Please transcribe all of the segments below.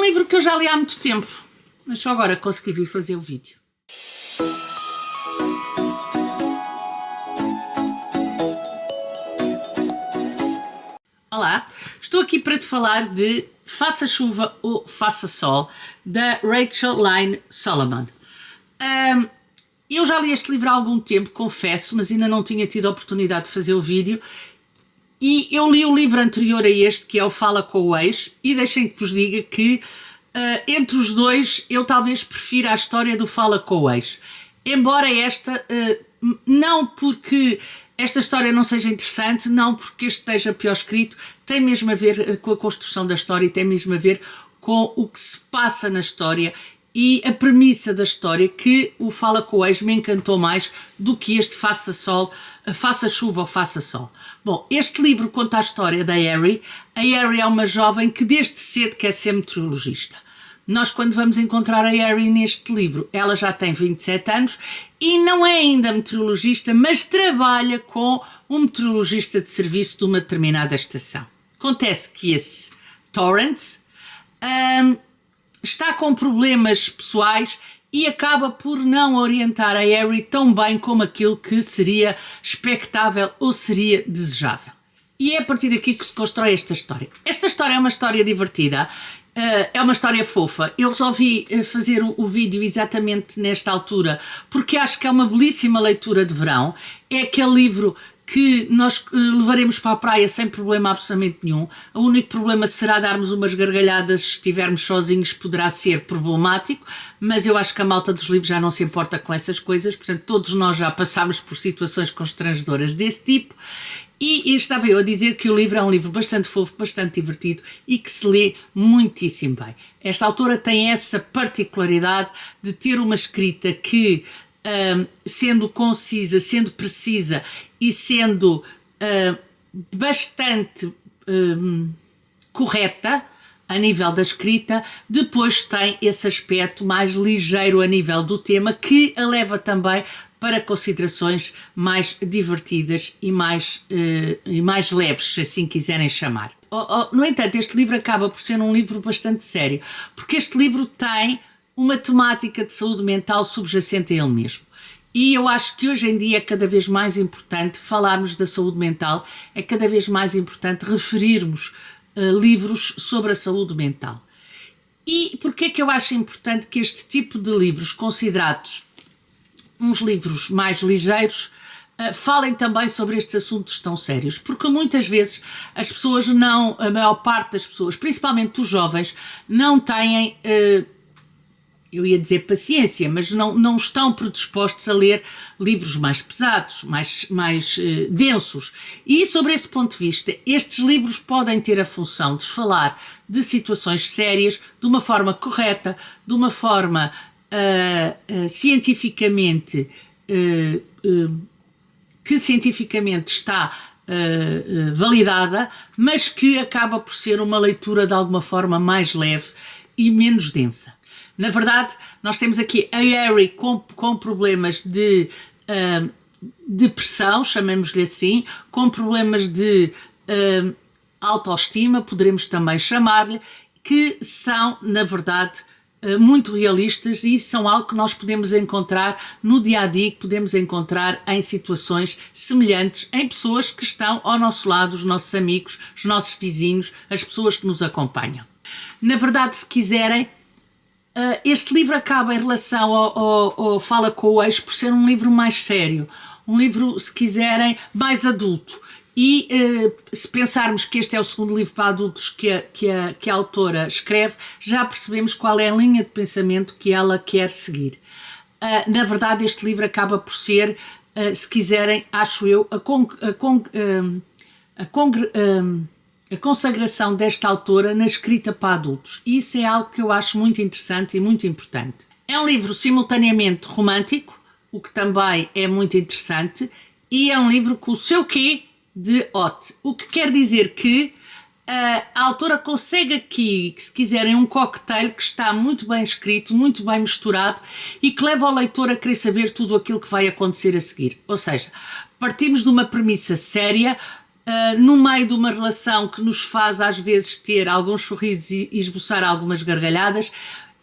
livro que eu já li há muito tempo, mas só agora consegui vir fazer o vídeo. Olá, estou aqui para te falar de Faça Chuva ou Faça Sol, da Rachel Lynn Solomon. Eu já li este livro há algum tempo, confesso, mas ainda não tinha tido a oportunidade de fazer o vídeo. E eu li o livro anterior a este, que é o Fala com o Ex, e deixem que vos diga que entre os dois eu talvez prefira a história do Fala com o Ex. Embora esta, não porque esta história não seja interessante, não porque este esteja pior escrito, tem mesmo a ver com a construção da história e tem mesmo a ver com o que se passa na história e a premissa da história, que o Fala com o Ex me encantou mais do que este Faça Chuva ou Faça Sol. Bom, este livro conta a história da Harry. A Harry é uma jovem que desde cedo quer ser meteorologista. Nós, quando vamos encontrar a Harry neste livro, ela já tem 27 anos e não é ainda meteorologista, mas trabalha com um meteorologista de serviço de uma determinada estação. Acontece que esse Torrance está com problemas pessoais e acaba por não orientar a Harry tão bem como aquilo que seria expectável ou seria desejável. E é a partir daqui que se constrói esta história. Esta história é uma história divertida, é uma história fofa. Eu resolvi fazer o vídeo exatamente nesta altura porque acho que é uma belíssima leitura de verão. É aquele livro que nós levaremos para a praia sem problema absolutamente nenhum. O único problema será darmos umas gargalhadas se estivermos sozinhos, poderá ser problemático, mas eu acho que a malta dos livros já não se importa com essas coisas, portanto todos nós já passámos por situações constrangedoras desse tipo. E estava eu a dizer que o livro é um livro bastante fofo, bastante divertido e que se lê muitíssimo bem. Esta autora tem essa particularidade de ter uma escrita que, sendo concisa, sendo precisa e sendo bastante correta a nível da escrita, depois tem esse aspecto mais ligeiro a nível do tema, que a leva também para considerações mais divertidas e mais leves, se assim quiserem chamar. No entanto, este livro acaba por ser um livro bastante sério, porque este livro tem uma temática de saúde mental subjacente a ele mesmo. E eu acho que hoje em dia é cada vez mais importante falarmos da saúde mental, é cada vez mais importante referirmos livros sobre a saúde mental. E porquê é que eu acho importante que este tipo de livros, considerados uns livros mais ligeiros, falem também sobre estes assuntos tão sérios? Porque muitas vezes as pessoas não, a maior parte das pessoas, principalmente os jovens, não têm, eu ia dizer paciência, mas não estão predispostos a ler livros mais pesados, mais densos. E sobre esse ponto de vista, estes livros podem ter a função de falar de situações sérias de uma forma correta, de uma forma cientificamente que cientificamente está validada, mas que acaba por ser uma leitura de alguma forma mais leve e menos densa. Na verdade, nós temos aqui a Harry com problemas de depressão, chamemos-lhe assim, com problemas de autoestima, poderemos também chamar-lhe, que são, na verdade, muito realistas, e são algo que nós podemos encontrar no dia-a-dia, que podemos encontrar em situações semelhantes, em pessoas que estão ao nosso lado, os nossos amigos, os nossos vizinhos, as pessoas que nos acompanham. Na verdade, se quiserem, este livro acaba em relação ao Fala com o Ex por ser um livro mais sério, um livro, se quiserem, mais adulto. E se pensarmos que este é o segundo livro para adultos que a autora escreve, já percebemos qual é a linha de pensamento que ela quer seguir. Na verdade, este livro acaba por ser, se quiserem, acho eu, a consagração desta autora na escrita para adultos. E isso é algo que eu acho muito interessante e muito importante. É um livro simultaneamente romântico, o que também é muito interessante, e é um livro com o seu quê de hot. O que quer dizer que a autora consegue aqui, se quiserem, um cocktail que está muito bem escrito, muito bem misturado e que leva o leitor a querer saber tudo aquilo que vai acontecer a seguir. Ou seja, partimos de uma premissa séria no meio de uma relação que nos faz às vezes ter alguns sorrisos e esboçar algumas gargalhadas,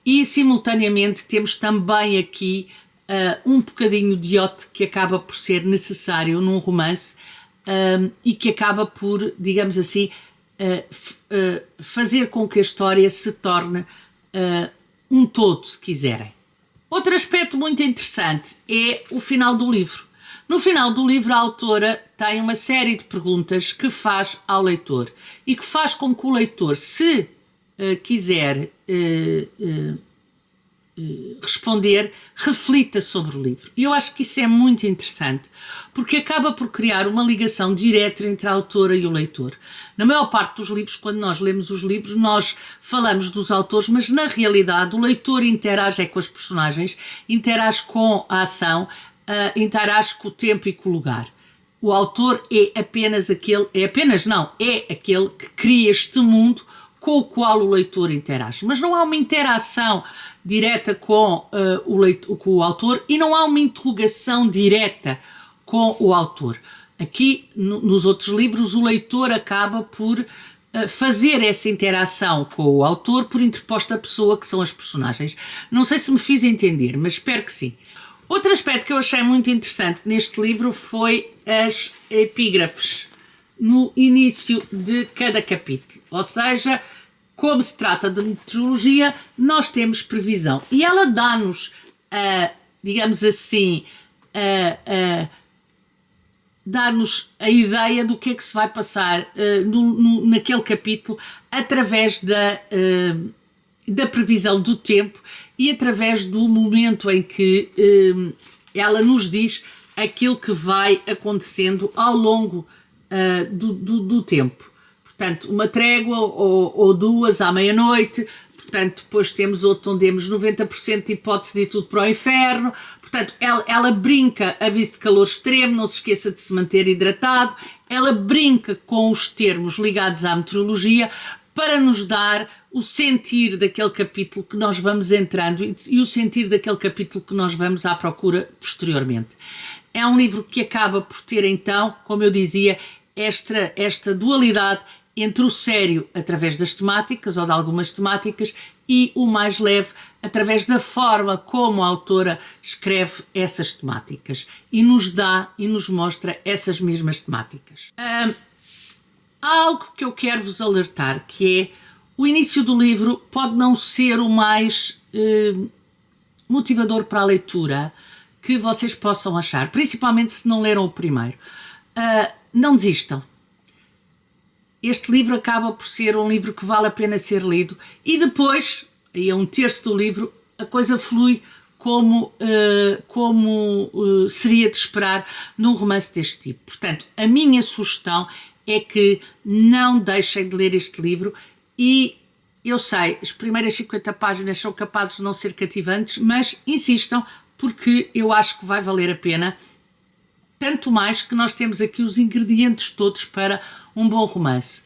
e simultaneamente temos também aqui um bocadinho de iote que acaba por ser necessário num romance e que acaba por, digamos assim, fazer com que a história se torne um todo, se quiserem. Outro aspecto muito interessante é o final do livro. No final do livro, a autora tem uma série de perguntas que faz ao leitor e que faz com que o leitor, se quiser responder, reflita sobre o livro. E eu acho que isso é muito interessante, porque acaba por criar uma ligação direta entre a autora e o leitor. Na maior parte dos livros, quando nós lemos os livros, nós falamos dos autores, mas na realidade o leitor interage com as personagens, interage com a ação, interage com o tempo e com o lugar. O autor é aquele que cria este mundo com o qual o leitor interage. Mas não há uma interação direta com o autor e não há uma interrogação direta com o autor. Aqui, nos outros livros, o leitor acaba por fazer essa interação com o autor por interposta pessoa, que são as personagens. Não sei se me fiz entender, mas espero que sim. Outro aspecto que eu achei muito interessante neste livro foi as epígrafes no início de cada capítulo. Ou seja, como se trata de meteorologia, nós temos previsão. E ela dá-nos, digamos assim, dá-nos a ideia do que é que se vai passar naquele capítulo através da previsão do tempo e através do momento em que ela nos diz aquilo que vai acontecendo ao longo do tempo. Portanto, uma trégua ou duas à meia-noite, portanto, depois temos outro onde temos 90% de hipótese de ir tudo para o inferno. Portanto, ela brinca aviso de calor extremo, não se esqueça de se manter hidratado. Ela brinca com os termos ligados à meteorologia para nos dar o sentir daquele capítulo que nós vamos entrando e o sentir daquele capítulo que nós vamos à procura posteriormente. É um livro que acaba por ter, então, como eu dizia, esta dualidade entre o sério através das temáticas ou de algumas temáticas e o mais leve através da forma como a autora escreve essas temáticas e nos dá e nos mostra essas mesmas temáticas. Há algo que eu quero vos alertar, que é o início do livro pode não ser o mais motivador para a leitura que vocês possam achar, principalmente se não leram o primeiro. Não desistam. Este livro acaba por ser um livro que vale a pena ser lido e depois, aí a um terço do livro, a coisa flui como seria de esperar num romance deste tipo. Portanto, a minha sugestão é que não deixem de ler este livro e eu sei, as primeiras 50 páginas são capazes de não ser cativantes, mas insistam porque eu acho que vai valer a pena, tanto mais que nós temos aqui os ingredientes todos para um bom romance.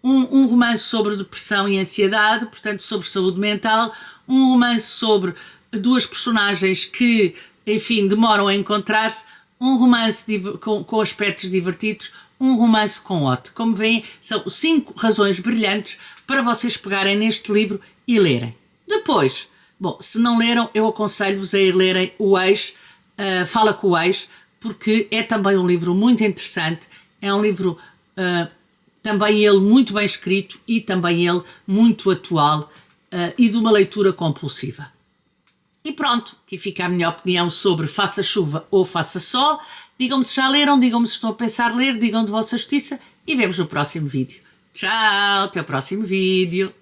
Um romance sobre depressão e ansiedade, portanto sobre saúde mental, um romance sobre duas personagens que, enfim, demoram a encontrar-se, um romance com aspectos divertidos, um romance com ódio. Como veem, são 5 razões brilhantes para vocês pegarem neste livro e lerem. Depois, bom, se não leram, eu aconselho-vos a ir lerem O Ex, Fala com o Ex, porque é também um livro muito interessante, é um livro também ele muito bem escrito e também ele muito atual e de uma leitura compulsiva. E pronto, aqui fica a minha opinião sobre Faça Chuva ou Faça Sol. Digam-me se já leram, digam-me se estão a pensar ler, digam de vossa justiça e vemos no próximo vídeo. Tchau, até o próximo vídeo.